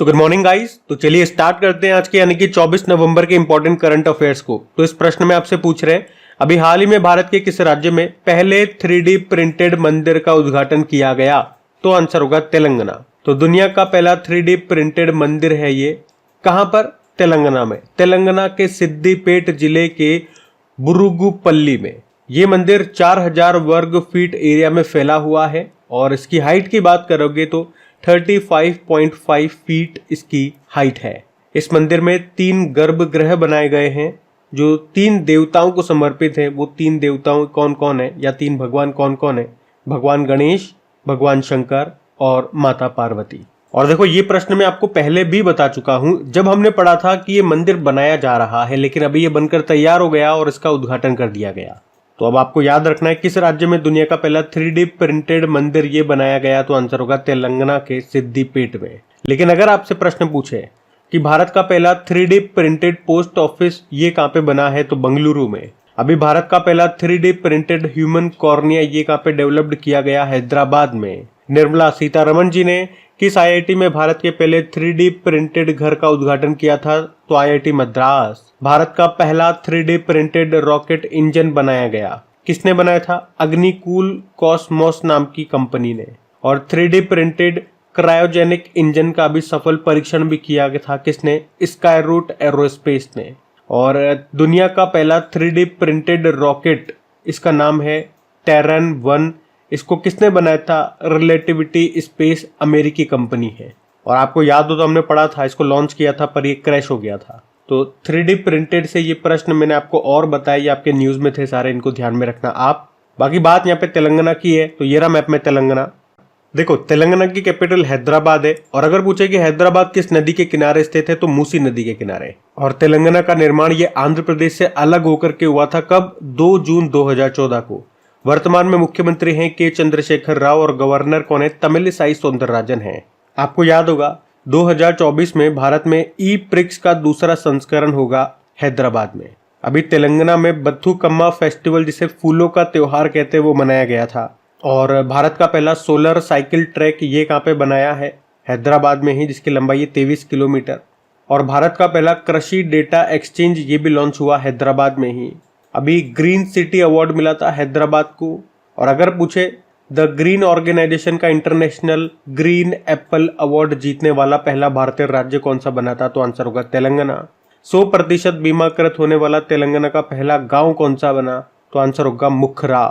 So good morning guys. तो चलिए start करते हैं आज के यानी कि 24 नवंबर के इंपॉर्टेंट करंट अफेयर्स को। तो इस प्रश्न में आपसे पूछ रहे हैं, अभी हाल ही में भारत के किस राज्य में पहले 3D प्रिंटेड मंदिर का उद्घाटन किया गया? तो आंसर होगा तेलंगाना। तो दुनिया का पहला 3D प्रिंटेड मंदिर है ये, कहां पर? तेलंगाना में। तेलंगाना के सिद्दीपेट जिले के बुरुगुपल्ली में ये मंदिर 4000 वर्ग फीट एरिया में फैला हुआ है और इसकी हाइट की बात करोगे तो 35.5 फीट इसकी हाइट है। इस मंदिर में 3 गर्भगृह बनाए गए हैं जो 3 देवताओं को समर्पित है। वो 3 देवताओं कौन कौन है या 3 भगवान कौन कौन है? भगवान गणेश, भगवान शंकर और माता पार्वती। और देखो, ये प्रश्न मैं आपको पहले भी बता चुका हूं जब हमने पढ़ा था कि ये मंदिर बनाया जा रहा है, लेकिन अभी ये बनकर तैयार हो गया और इसका उद्घाटन कर दिया गया। तो अब आपको याद रखना है किस राज्य में दुनिया का पहला 3D प्रिंटेड मंदिर ये बनाया गया। तो आंसर होगा तेलंगाना के सिद्दीपेट में। लेकिन अगर आपसे प्रश्न पूछे कि भारत का पहला 3D प्रिंटेड पोस्ट ऑफिस ये कहां पे बना है, तो बेंगलुरु में। अभी भारत का पहला 3D प्रिंटेड ह्यूमन कॉर्निया ये कहां पे डेवलप्ड किया गया? हैदराबाद में। निर्मला सीतारमण जी ने किस आईआईटी में भारत के पहले 3D प्रिंटेड घर का उद्घाटन किया था? तो आईआईटी मद्रास। भारत का पहला 3D प्रिंटेड रॉकेट इंजन बनाया गया, किसने बनाया था? अग्निकूल कॉस्मोस नाम की कंपनी ने। और 3D प्रिंटेड क्रायोजेनिक इंजन का भी सफल परीक्षण भी किया गया था, किसने? स्काईरूट एरोस्पेस ने। और दुनिया का पहला 3D प्रिंटेड रॉकेट, इसका नाम है टेरन 1। इसको किसने बनाया था? रिलेटिविटी स्पेस अमेरिकी कंपनी है। और आपको याद हो तो हमने पढ़ा था, इसको लॉन्च किया था पर ये क्रैश हो गया था। तो 3D प्रिंटेड से ये प्रश्न मैंने आपको और बताया, ये आपके न्यूज में थे सारे, इनको ध्यान में रखना आप। बाकी बात यहाँ पे तेलंगाना की है, तो ये रहा मैप में तेलंगाना। देखो, तेलंगाना की कैपिटल हैदराबाद है और अगर पूछे कि हैदराबाद किस नदी के किनारे स्थित है, तो मूसी नदी के किनारे। और तेलंगाना का निर्माण ये आंध्र प्रदेश से अलग होकर के हुआ था, कब? 2 जून 2014 को। वर्तमान में मुख्यमंत्री हैं के चंद्रशेखर राव और गवर्नर कौन है? तमिलिसाई सौंदरराजन है। आपको याद होगा 2024 में भारत में ई प्रिक्स का दूसरा संस्करण होगा हैदराबाद में। अभी तेलंगाना में बथुकम्मा फेस्टिवल, जिसे फूलों का त्योहार कहते हैं, वो मनाया गया था। और भारत का पहला सोलर साइकिल ट्रैक ये कहाँ पे बनाया है? हैदराबाद में ही, जिसकी लंबाई है 23 किलोमीटर। और भारत का पहला कृषि डेटा एक्सचेंज ये भी लॉन्च हुआ हैदराबाद में ही। अभी ग्रीन सिटी अवार्ड मिला था हैदराबाद को। और अगर पूछे द ग्रीन ऑर्गेनाइजेशन का इंटरनेशनल ग्रीन एप्पल अवार्ड जीतने वाला पहला भारतीय राज्य कौन सा बना था? तो आंसर होगा तेलंगाना। 100% बीमाकृत होने वाला तेलंगाना का पहला गांव कौन सा बना? तो आंसर होगा मुखरा।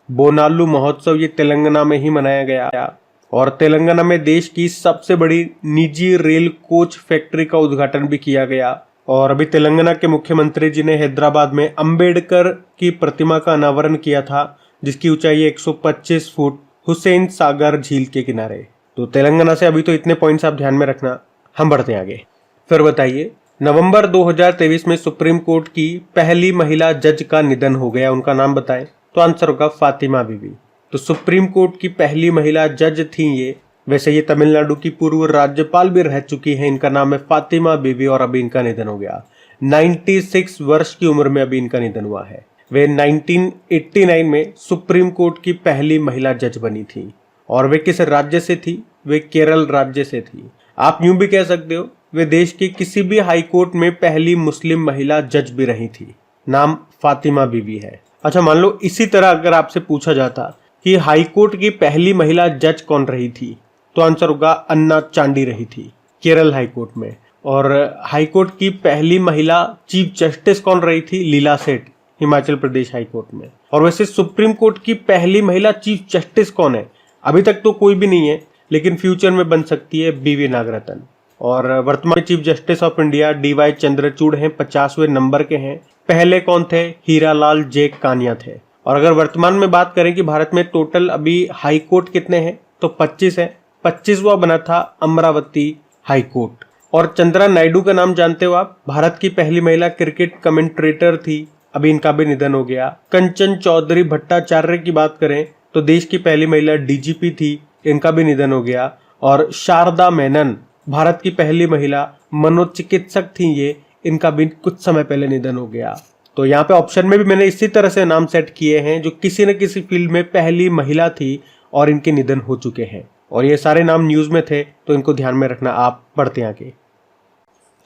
बोनालू महोत्सव ये तेलंगाना में ही मनाया गया। और तेलंगाना में देश की सबसे बड़ी निजी रेल कोच फैक्ट्री का उद्घाटन भी किया गया। और अभी तेलंगाना के मुख्यमंत्री जी ने हैदराबाद में अंबेडकर की प्रतिमा का अनावरण किया था, जिसकी ऊंचाई 125 फुट, हुसैन सागर झील के किनारे। तो तेलंगाना से अभी तो इतने पॉइंट्स आप ध्यान में रखना। हम बढ़ते हैं आगे। फिर बताइए, नवंबर 2023 में सुप्रीम कोर्ट की पहली महिला जज का निधन हो गया, उनका नाम बताएं? तो आंसर होगा फातिमा बीबी। तो सुप्रीम कोर्ट की पहली महिला जज थी ये। वैसे ये तमिलनाडु की पूर्व राज्यपाल भी रह चुकी हैं। इनका नाम है फातिमा बीबी और अभी इनका निधन हो गया। 96 वर्ष की उम्र में अभी इनका निधन हुआ है। वे 1989 में सुप्रीम कोर्ट की पहली महिला जज बनी थी। और वे किस राज्य से थी? वे केरल राज्य से थी। आप यूं भी कह सकते हो वे देश की किसी भी हाई कोर्ट में पहली मुस्लिम महिला जज भी रही थी। नाम फातिमा बीबी है। अच्छा, मान लो इसी तरह अगर आपसे पूछा जाता कि हाई कोर्ट की पहली महिला जज कौन रही थी, तो आंसर होगा अन्ना चांडी रही थी, केरल हाई कोर्ट में। और हाई कोर्ट की पहली महिला चीफ जस्टिस कौन रही थी? लीला सेठ, हिमाचल प्रदेश हाई कोर्ट में। और वैसे सुप्रीम कोर्ट की पहली महिला चीफ जस्टिस कौन है? अभी तक तो कोई भी नहीं है, लेकिन फ्यूचर में बन सकती है बीवी नागरत्न। और वर्तमान chief justice of India DY Chandrachud हैं, 50वें नंबर के हैं। पहले कौन थे? हीरालाल जे कानिया थे। और अगर वर्तमान में बात करें कि भारत में टोटल अभी हाई कोर्ट कितने हैं, तो 25 है। 25वां बना था अमरावती हाई कोर्ट। और चंद्रा नायडू का नाम जानते हो आप? भारत की पहली महिला क्रिकेट कमेंट्रेटर थी, अभी इनका भी निधन हो गया। कंचन चौधरी भट्टाचार्य की बात करें तो देश की पहली महिला DGP थी, इनका भी निधन हो गया। और शारदा मेनन भारत की पहली महिला मनोचिकित्सक थी ये, इनका भी कुछ समय पहले निधन हो गया। तो यहाँ पे ऑप्शन में भी मैंने इसी तरह से नाम सेट किए हैं जो किसी न किसी फील्ड में पहली महिला थी और इनके निधन हो चुके हैं। और ये सारे नाम न्यूज में थे तो इनको ध्यान में रखना। आप बढ़ते हैं आगे।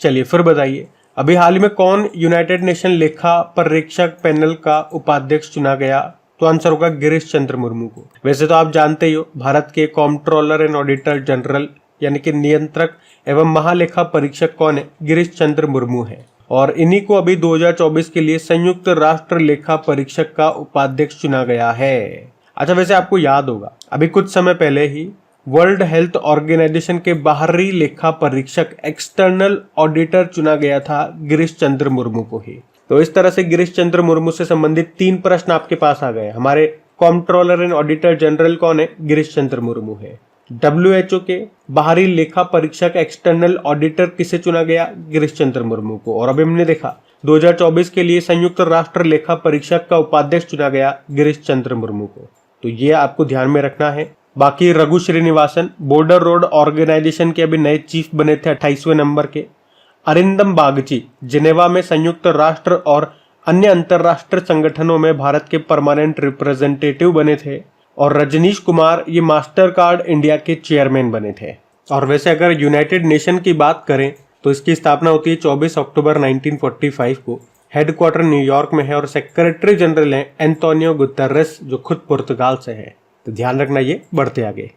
चलिए फिर बताइए, अभी हाल ही में कौन यूनाइटेड नेशन लेखा परीक्षक पैनल का उपाध्यक्ष चुना गया? तो आंसर होगा गिरीश चंद्र मुर्मू को। वैसे तो आप जानते ही हो, भारत के कॉम्प्ट्रोलर एंड ऑडिटर जनरल यानी कि नियंत्रक एवं महालेखा परीक्षक कौन है? गिरीश चंद्र मुर्मू है। और इन्हीं को अभी 2024 के लिए संयुक्त राष्ट्र लेखा परीक्षक का उपाध्यक्ष चुना गया है। अच्छा, वैसे आपको याद होगा अभी कुछ समय पहले ही वर्ल्ड हेल्थ ऑर्गेनाइजेशन के बाहरी लेखा परीक्षक एक्सटर्नल ऑडिटर चुना गया था गिरीश चंद्र मुर्मू को ही। तो इस तरह से गिरीश चंद्र मुर्मू से संबंधित 3 प्रश्न आपके पास आ गए। हमारे कॉम्प्ट्रोलर एंड ऑडिटर जनरल कौन है? गिरीश चंद्र मुर्मू है। WHO के बाहरी लेखा परीक्षक एक्सटर्नल ऑडिटर किसे चुना गया? गिरीश चंद्र मुर्मू को। और अभी हमने देखा 2024 के लिए संयुक्त राष्ट्र लेखा परीक्षक का उपाध्यक्ष चुना गया गिरीश चंद्र मुर्मू को। तो ये आपको ध्यान में रखना है। बाकी Raghu Srinivasan border road organisation के अभी नए चीफ बने थे 28वें नंबर के। अरिंदम बागची जिनेवा में संयुक्त राष्ट्र और अन्य अंतरराष्ट्रीय संगठनों में भारत के परमानेंट रिप्रेजेंटेटिव बने थे। और रजनीश कुमार ये मास्टर कार्ड इंडिया के चेयरमैन बने थे। और वैसे अगर यूनाइटेड नेशन की बात करें तो इसकी स्थापना होती है 24 अक्टूबर 1945 को। हेडक्वार्टर न्यूयॉर्क में है और सेक्रेटरी जनरल है एंटोनियो गुतेरेस, जो खुद पुर्तगाल से है। तो ध्यान रखना। ये बढ़ते आगे।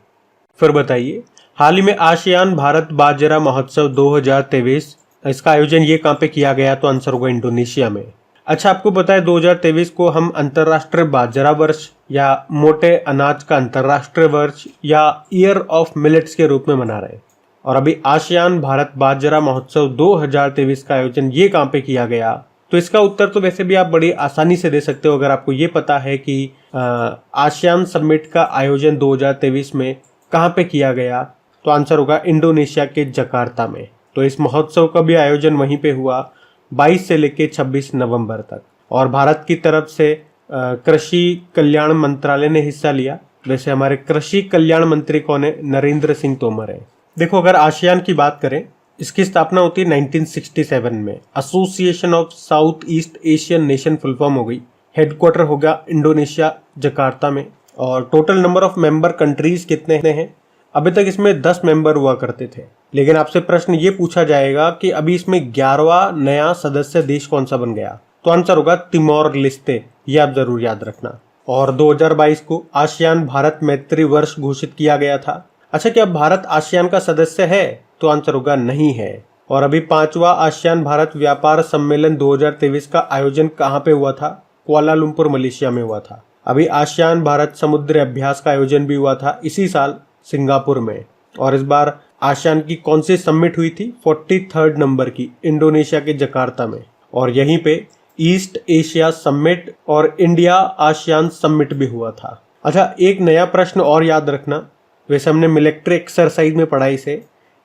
फिर बताइए, हाल ही में आसियान भारत बाजरा महोत्सव 2023 इसका आयोजन ये कहाँ पे किया गया? तो आंसर होगा इंडोनेशिया में। अच्छा, आपको पता है 2023 को हम अंतर्राष्ट्रीय बाजरा वर्ष या मोटे अनाज का अंतर्राष्ट्रीय वर्ष या ईयर ऑफ मिलेट्स के रूप में मना रहे हैं। और अभी आसियान भारत बाजरा महोत्सव 2023 का आयोजन ये कहाँ पे किया गया? तो इसका उत्तर तो वैसे भी आप बड़ी आसानी से दे सकते हो अगर आपको ये पता है कि आसियान समिट का आयोजन 2023 में कहाँ पे किया गया। तो आंसर होगा इंडोनेशिया के जकार्ता में। तो इस महोत्सव का भी आयोजन वहीं पे हुआ 22 से लेकर 26 नवंबर तक। और भारत की तरफ से कृषि कल्याण मंत्रालय ने हिस्सा लिया। वैसे हमारे कृषि कल्याण मंत्री कौन है? नरेंद्र सिंह तोमर है। देखो, अगर आसियान की बात करें, इसकी स्थापना होती है 1967 में। Association of south east Asian nation full form हो गई। हेडक्वार्टर होगा इंडोनेशिया जकार्ता में। और total number of member countries कितने हैं? अभी तक इसमें 10 मेंबर हुआ करते थे, लेकिन आपसे प्रश्न ये पूछा जाएगा कि अभी इसमें 11वां नया सदस्य देश कौन सा बन गया? तो आंसर होगा तिमोर लेस्ते। ये आप जरूर याद रखना। और 2022 को आसियान भारत मैत्री वर्ष घोषित किया गया था। अच्छा, क्या भारत आसियान का सदस्य है? तो आंसर होगा नहीं है। और अभी 5वां आसियान भारत व्यापार सम्मेलन 2023 का आयोजन कहाँ पे हुआ था? कुआलालंपुर मलेशिया में हुआ था। अभी आसियान भारत समुद्री अभ्यास का आयोजन भी हुआ था इसी साल सिंगापुर में। और इस बार आसियान की कौन सी समिट हुई थी? 43rd नंबर की, इंडोनेशिया के जकार्ता में। और यहीं पे ईस्ट एशिया समिट और इंडिया आसियान समिट भी हुआ था। अच्छा, एक नया प्रश्न और याद रखना। वैसे हमने मिलिट्री एक्सरसाइज में पढ़ा इसे।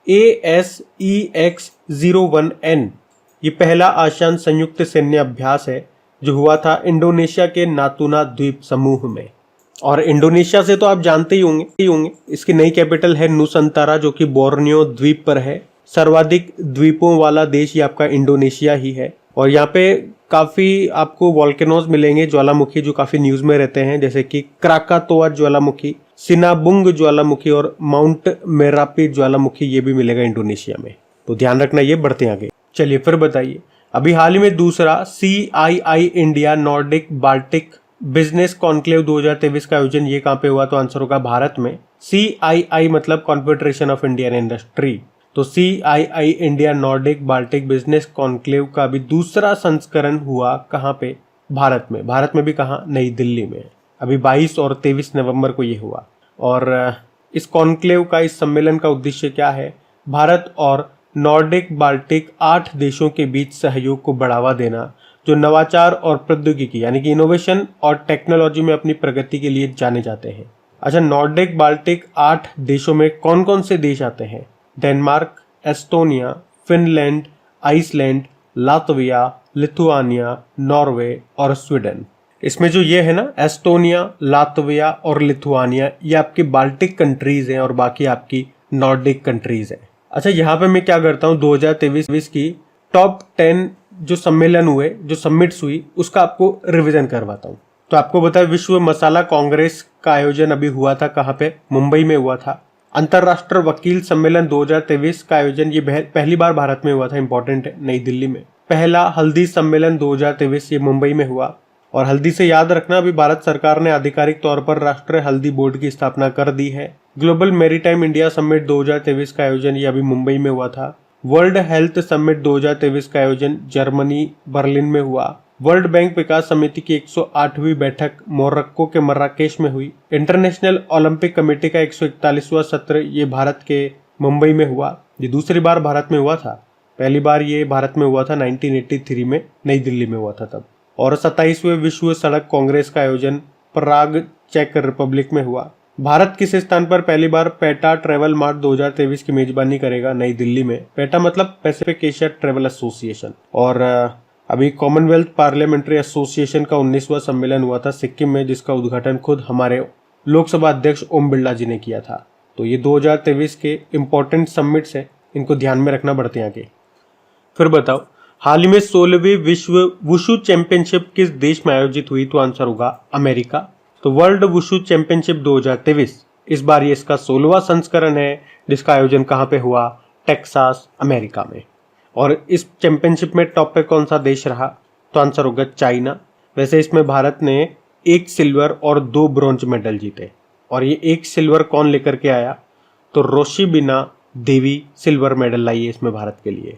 ASEX-01N ये पहला आसियान संयुक्त सैन्य अभ्यास है जो हुआ था इंडोनेशिया के नातुना द्वीप समूह में। और इंडोनेशिया से तो आप जानते ही होंगे। इसकी नई कैपिटल है नुसंतारा, जो कि बोर्नियो द्वीप पर है। सर्वाधिक द्वीपों वाला देश ये आपका इंडोनेशिया ही है। और यहाँ पे काफी आपको वॉल्केनोज मिलेंगे, ज्वालामुखी, जो काफी न्यूज में रहते हैं, जैसे कि क्राकातोआ ज्वालामुखी, सिनाबुंग ज्वालामुखी और माउंट मेरापी ज्वालामुखी, ये भी मिलेगा इंडोनेशिया में। तो ध्यान रखना। ये बढ़ते आगे। चलिए फिर बताइए, अभी हाल ही में दूसरा CII India Nordic Baltic business conclave 2023 का आयोजन ये कहाँ पे हुआ? तो आंसर होगा भारत में। CII मतलब कॉन्फेडरेशन ऑफ इंडियन इंडस्ट्री। तो CII India Nordic Baltic business conclave का भी दूसरा संस्करण हुआ कहाँ पे? भारत में। भारत में भी कहाँ? नई दिल्ली में। अभी 22 और 23 नवंबर को ये हुआ। और इस कॉन्क्लेव का, इस सम्मेलन का उद्देश्य क्या है? भारत और नॉर्डिक बाल्टिक 8 देशों के बीच सहयोग को बढ़ावा देना, जो नवाचार और प्रौद्योगिकी यानी कि इनोवेशन और टेक्नोलॉजी में अपनी प्रगति के लिए जाने जाते हैं। अच्छा, नॉर्डिक बाल्टिक 8 देशों में कौन कौन से देश आते हैं? Denmark, Estonia, Finland, Iceland, Latvia, Lithuania, Norway और स्वीडन। इसमें जो ये है ना, एस्टोनिया, लातविया और लिथुआनिया, ये आपकी बाल्टिक कंट्रीज हैं और बाकी आपकी नॉर्डिक कंट्रीज हैं। अच्छा, यहाँ पे मैं क्या करता हूँ, 2023 की टॉप 10 जो सम्मेलन हुए, जो समिट्स हुई, उसका आपको रिवीजन करवाता हूँ। तो आपको बताया, विश्व मसाला कांग्रेस का आयोजन अभी हुआ था कहाँ पे? मुंबई में हुआ था। अंतर्राष्ट्रीय वकील सम्मेलन 2023 का आयोजन ये पहली बार भारत में हुआ था, इंपॉर्टेंट है, नई दिल्ली में। पहला हल्दी सम्मेलन 2023 ये मुंबई में हुआ। और हल्दी से याद रखना, अभी भारत सरकार ने आधिकारिक तौर पर राष्ट्रीय हल्दी बोर्ड की स्थापना कर दी है। ग्लोबल मैरीटाइम इंडिया समिट 2023 का आयोजन ये अभी मुंबई में हुआ था। वर्ल्ड हेल्थ समिट 2023 का आयोजन जर्मनी बर्लिन में हुआ। वर्ल्ड बैंक विकास समिति की 108वीं बैठक मोरक्को के मर्राकेश में हुई। इंटरनेशनल ओलंपिक कमेटी का 141वां सत्र ये भारत के मुंबई में हुआ। ये दूसरी बार भारत में हुआ था, पहली बार ये भारत में हुआ था 1983 में, नई दिल्ली में हुआ था तब। और 27वें विश्व सड़क कांग्रेस का आयोजन प्राग चेक रिपब्लिक में हुआ। भारत किस स्थान पर पहली बार पेटा ट्रेवल मार्ट 2023 की मेजबानी करेगा? नई दिल्ली में। पेटा मतलब पैसिफिक एशिया ट्रेवल एसोसिएशन। और अभी कॉमनवेल्थ पार्लियामेंट्री एसोसिएशन का 19वां सम्मेलन हुआ था सिक्किम में, जिसका उद्घाटन खुद हमारे लोकसभा अध्यक्ष ओम बिरला जी ने किया था। तो ये 2023 के इम्पोर्टेंट समिट्स हैं, इनको ध्यान में रखना। बढ़ते हैं आगे। फिर बताओ, हाल ही में 16वीं विश्व वुशु चैंपियनशिप किस देश में आयोजित हुई? तो आंसर होगा अमेरिका। तो वर्ल्ड वुशु चैंपियनशिप 2023 इस बार ये इसका 16वां संस्करण है, जिसका आयोजन कहाँ पे हुआ? टेक्सास, अमेरिका में। और इस चैंपियनशिप में टॉप पे कौन सा देश रहा? तो आंसर होगा चाइना। वैसे इसमें भारत ने 1 सिल्वर और 2 ब्रॉन्ज मेडल जीते। और ये 1 सिल्वर कौन लेकर के आया? तो रोशिबिना देवी सिल्वर मेडल लाई है इसमें भारत के लिए।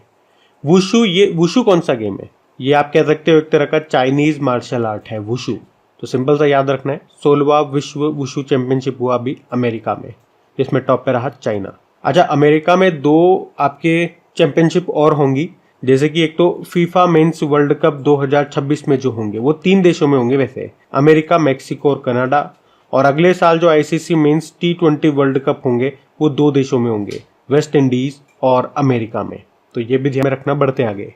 वुशु, ये वुशु कौन सा गेम है? ये आप कह सकते हो एक तरह का चाइनीज मार्शल आर्ट है वुशु। तो सिंपल सा याद रखना है। 16वां विश्व वुशु चैंपियनशिप हुआ अभी अमेरिका में, जिसमें टॉप पे रहा चाइना। अच्छा, अमेरिका में 2 आपके चैंपियनशिप और होंगी, जैसे कि एक तो फीफा मेंस वर्ल्ड कप 2026 में जो होंगे वो 3 देशों में होंगे वैसे, अमेरिका, मैक्सिको और कनाडा। और अगले साल जो ICC men's T20 world cup होंगे वो 2 देशों में होंगे, वेस्ट इंडीज और अमेरिका में। तो ये भी ध्यान में रखना। बढ़ते आगे।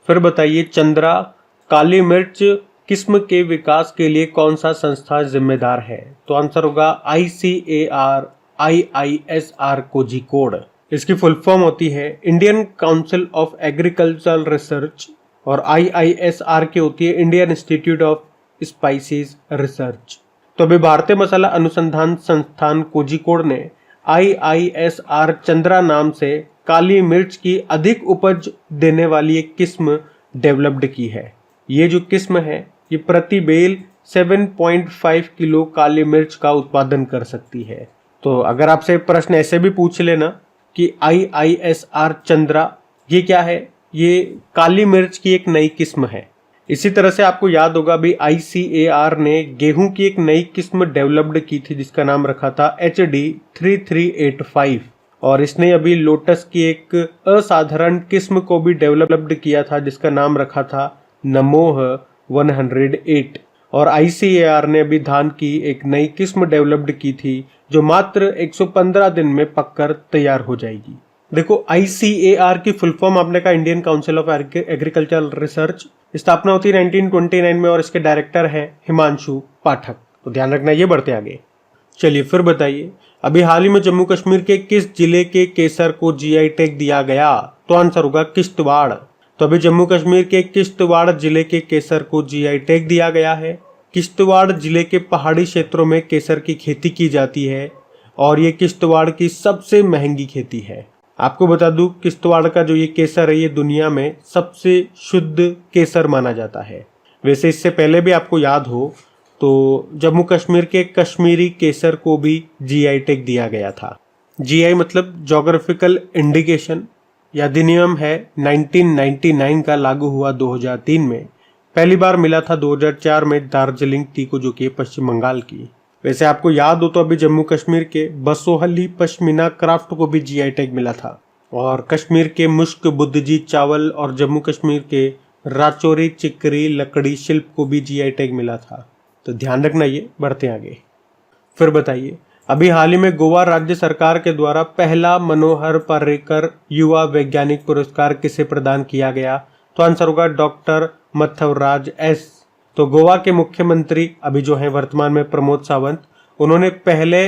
फिर बताइए, चंद्रा काली मिर्च किस्म के विकास के लिए कौन सा संस्था जिम्मेदार है? तो आंसर होगा ICAR IISR कोझिकोड। इसकी फुल फॉर्म होती है Indian council of agricultural research, और IISR की होती है Indian institute of spices research. तो अभी भारतीय मसाला अनुसंधान संस्थान कोझिकोड ने IISR चंद्रा नाम से काली मिर्च की अधिक उपज देने वाली एक किस्म डेवलप्ड की है। ये जो किस्म है ये प्रति बेल 7.5 किलो काली मिर्च का उत्पादन कर सकती है। तो अगर आपसे प्रश्न ऐसे भी पूछ लेना कि IISR चंद्रा ये क्या है? ये काली मिर्च की एक नई किस्म है। इसी तरह से आपको याद होगा भी ICAR ने गेहूं की एक नई किस्म डेवलप्ड की थी, जिसका नाम रखा था HD 3385। और इसने अभी लोटस की एक असाधारण किस्म को भी डेवलप्ड किया था, जिसका नाम रखा था नमोह 108। और ICAR ने अभी धान की एक नई किस्म डेवलप्ड की थी, जो मात्र 115 दिन में पककर तैयार हो जाएगी। देखो, ICAR की फुल फॉर्म आपने कहा Indian council of agricultural research. स्थापना होती है 1929 में और इसके डायरेक्टर हैं हिमांशु पाठक। तो ध्यान रखना ये। बढ़ते आगे। चलिए फिर बताइए, अभी हाल ही में जम्मू कश्मीर के किस जिले के केसर को GI टैग दिया गया? तो आंसर होगा किश्तवाड़। तो अभी जम्मू कश्मीर के किश्तवाड़ जिले के केसर को GI टैग दिया गया है। किश्तवाड़ जिले के पहाड़ी क्षेत्रों में केसर की खेती की जाती है और ये किश्तवाड़ की सबसे महंगी खेती है। आपको बता दूं, किश्तवाड़ का जो ये केसर है ये दुनिया में सबसे शुद्ध केसर माना जाता है। वैसे इससे पहले भी आपको याद हो तो जम्मू कश्मीर के कश्मीरी केसर को भी GI टैग दिया गया था। GI मतलब जोग्राफिकल इंडिकेशन। यह अधिनियम है 1999 का, लागू हुआ 2003 में। पहली बार मिला था 2004 में दार्जिलिंग टी को, जो कि पश्चिम बंगाल की। वैसे आपको याद हो तो अभी जम्मू कश्मीर के बसोहली पश्मीना क्राफ्ट को भी GI टैग मिला था। और कश्मीर के मुश्क बुद्धजी चावल और जम्मू कश्मीर के राचौरी चिकरी लकड़ी शिल्प को भी GI टैग मिला था। तो ध्यान रखना ये। बढ़ते आगे। फिर बताइए, अभी हाल ही में गोवा राज्य सरकार के द्वारा पहला मनोहर पर्रिकर युवा वैज्ञानिक पुरस्कार किसे प्रदान किया गया? तो आंसर होगा डॉक्टर मथवराज S। तो गोवा के मुख्यमंत्री अभी जो हैं वर्तमान में प्रमोद सावंत, उन्होंने पहले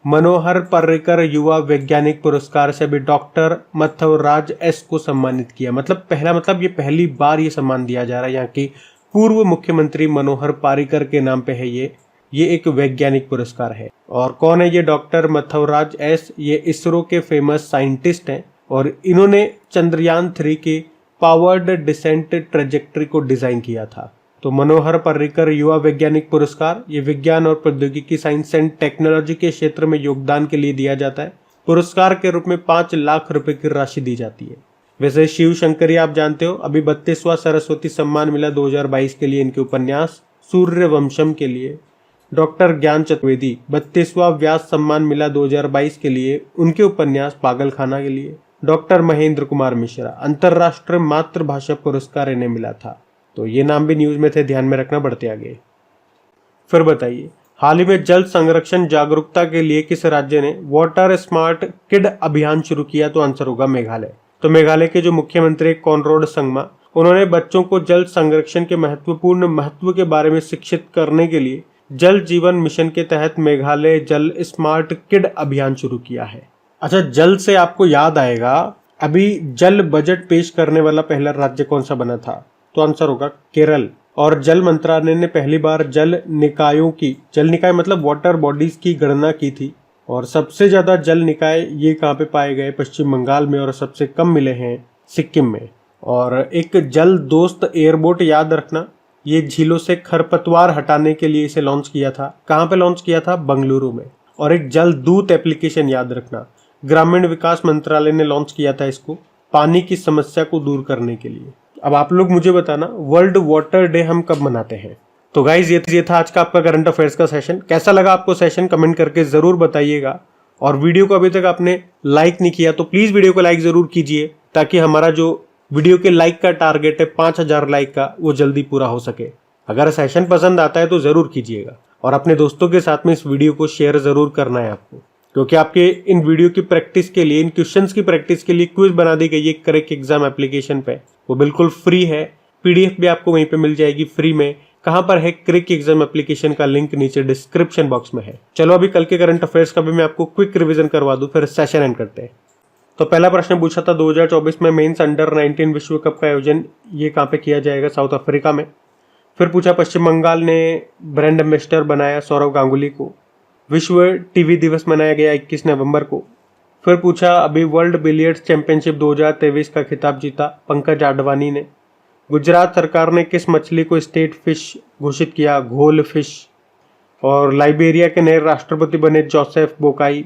मनोहर पर्रिकर युवा वैज्ञानिक पुरस्कार से भी डॉक्टर मथवराज S को सम्मानित किया। मतलब पहला, मतलब ये पहली बार ये सम्मान दिया जा रहा है। यहाँ की पूर्व मुख्यमंत्री मनोहर पर्रिकर के नाम पे है ये ये एक वैज्ञानिक पुरस्कार है। और कौन है ये डॉक्टर मथुराज एस? ये इसरो के फेमस साइंटिस्ट हैं और इन्होंने चंद्रयान 3 के पावर्ड डिसेंट ट्रेजेक्ट्री को डिजाइन किया था। तो मनोहर पर्रिकर युवा वैज्ञानिक पुरस्कार, ये विज्ञान और प्रौद्योगिकी साइंस एंड टेक्नोलॉजी के क्षेत्र में योगदान के लिए दिया जाता है। पुरस्कार के रूप में 5 लाख रुपए की राशि दी जाती है। वैसे शिव शंकरी आप जानते हो, अभी 32वां सरस्वती सम्मान मिला 2022 के लिए इनके उपन्यास सूर्यवंशम के लिए। डॉक्टर ज्ञान चतुर्वेदी 32वां व्यास सम्मान मिला 2022 के लिए उनके उपन्यास पागलखाना के लिए। डॉक्टर महेंद्र कुमार मिश्रा अंतर्राष्ट्रीय मातृभाषा पुरस्कार इन्हें मिला था। तो ये नाम भी न्यूज में थे, ध्यान में रखना बढ़ते आगे। फिर बताइए, हाल ही में जल संरक्षण जागरूकता के लिए किस राज्य ने वाटर स्मार्ट किड अभियान शुरू किया? तो आंसर होगा मेघालय। तो मेघालय के जो मुख्यमंत्री कॉनराड संगमा, उन्होंने बच्चों को जल संरक्षण के महत्वपूर्ण महत्व के बारे में शिक्षित करने के लिए जल जीवन मिशन के तहत मेघालय जल स्मार्ट किड अभियान शुरू किया है। अच्छा, जल से आपको याद आएगा, अभी जल बजट पेश करने वाला पहला राज्य कौन सा बना था? तो आंसर होगा केरल। और जल मंत्रालय ने पहली बार जल निकाय मतलब वाटर बॉडीज की गणना की थी। और सबसे ज्यादा जल निकाय ये कहाँ पे पाए गए? पश्चिम बंगाल में। और सबसे कम मिले हैं सिक्किम में। और एक जल दोस्त एयरबोट याद रखना, ये झीलों से खरपतवार हटाने के लिए इसे लॉन्च किया था। कहाँ पे लॉन्च किया था? बंगलुरु में। और एक जल दूत एप्लीकेशन याद रखना, ग्रामीण विकास मंत्रालय ने लॉन्च किया था इसको, पानी की समस्या को दूर करने के लिए। अब आप लोग मुझे बताना, वर्ल्ड वाटर डे हम कब मनाते हैं? तो गाइज ये था आज का आपका करंट अफेयर्स का सेशन। कैसा लगा आपको सेशन? कमेंट करके जरूर बताइएगा। और वीडियो को अभी तक आपने लाइक नहीं किया तो प्लीज वीडियो को लाइक जरूर कीजिए, ताकि हमारा जो वीडियो के लाइक का टारगेट है 5000 लाइक का, वो जल्दी पूरा हो सके। अगर सेशन पसंद आता है तो जरूर कीजिएगा और अपने दोस्तों के साथ में इस वीडियो को शेयर जरूर करना है आपको, क्योंकि आपके इन वीडियो की प्रैक्टिस के लिए, इन क्वेश्चंस की प्रैक्टिस के लिए क्विज बना दी गई है क्रैक एग्जाम एप्लीकेशन पे। वो बिल्कुल फ्री है, पीडीएफ भी आपको वहीं पे मिल जाएगी फ्री में। कहां पर है? क्रैक एग्जाम एप्लीकेशन का लिंक नीचे डिस्क्रिप्शन बॉक्स में है। चलो अभी कल के करंट अफेयर्स का भी मैं आपको क्विक रिवीजन करवा दूं, फिर सेशन एंड करते हैं। तो पहला प्रश्न पूछा था 2024 में मेंस अंडर 19 विश्व कप का आयोजन ये कहाँ पे किया जाएगा? साउथ अफ्रीका में। फिर पूछा पश्चिम बंगाल ने ब्रांड एम्बेसडर बनाया सौरव गांगुली को। विश्व टीवी दिवस मनाया गया 21 नवंबर को। फिर पूछा अभी वर्ल्ड बिलियर्ड्स चैंपियनशिप 2023 का खिताब जीता पंकज आडवाणी ने। गुजरात सरकार ने किस मछली को स्टेट फिश घोषित किया? घोल फिश। और लाइबेरिया के नए राष्ट्रपति बने जोसेफ बोकाई।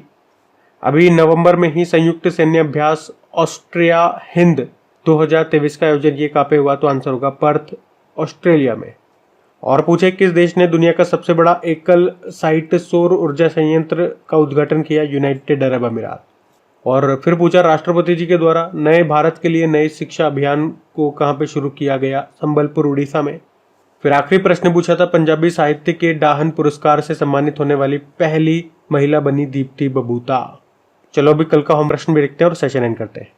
अभी नवंबर में ही संयुक्त सैन्य अभ्यास ऑस्ट्रिया हिंद 2023 का आयोजन ये कहाँ पे हुआ? तो आंसर होगा पर्थ, ऑस्ट्रेलिया में। और पूछे किस देश ने दुनिया का सबसे बड़ा एकल साइट सौर ऊर्जा संयंत्र का उद्घाटन किया? यूनाइटेड अरब अमीरात। और फिर पूछा राष्ट्रपति जी के द्वारा नए भारत के लिए नए शिक्षा अभियान को कहाँ पे शुरू किया गया? संबलपुर, उड़ीसा में। फिर आखिरी प्रश्न पूछा था पंजाबी साहित्य के डाहन पुरस्कार से सम्मानित होने वाली पहली महिला बनी दीप्ति बबूता। चलो अभी कल का होम प्रश्न भी देखते हैं और सेशन एंड करते हैं।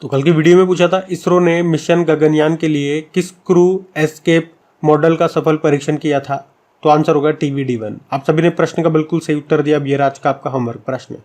तो कल की वीडियो में पूछा था इसरो ने मिशन गगनयान के लिए किस क्रू एस्केप मॉडल का सफल परीक्षण किया था? तो आंसर होगा TVD-1। आप सभी ने प्रश्न का बिल्कुल सही उत्तर दिया। अब ये आज का आपका होमवर्क प्रश्न।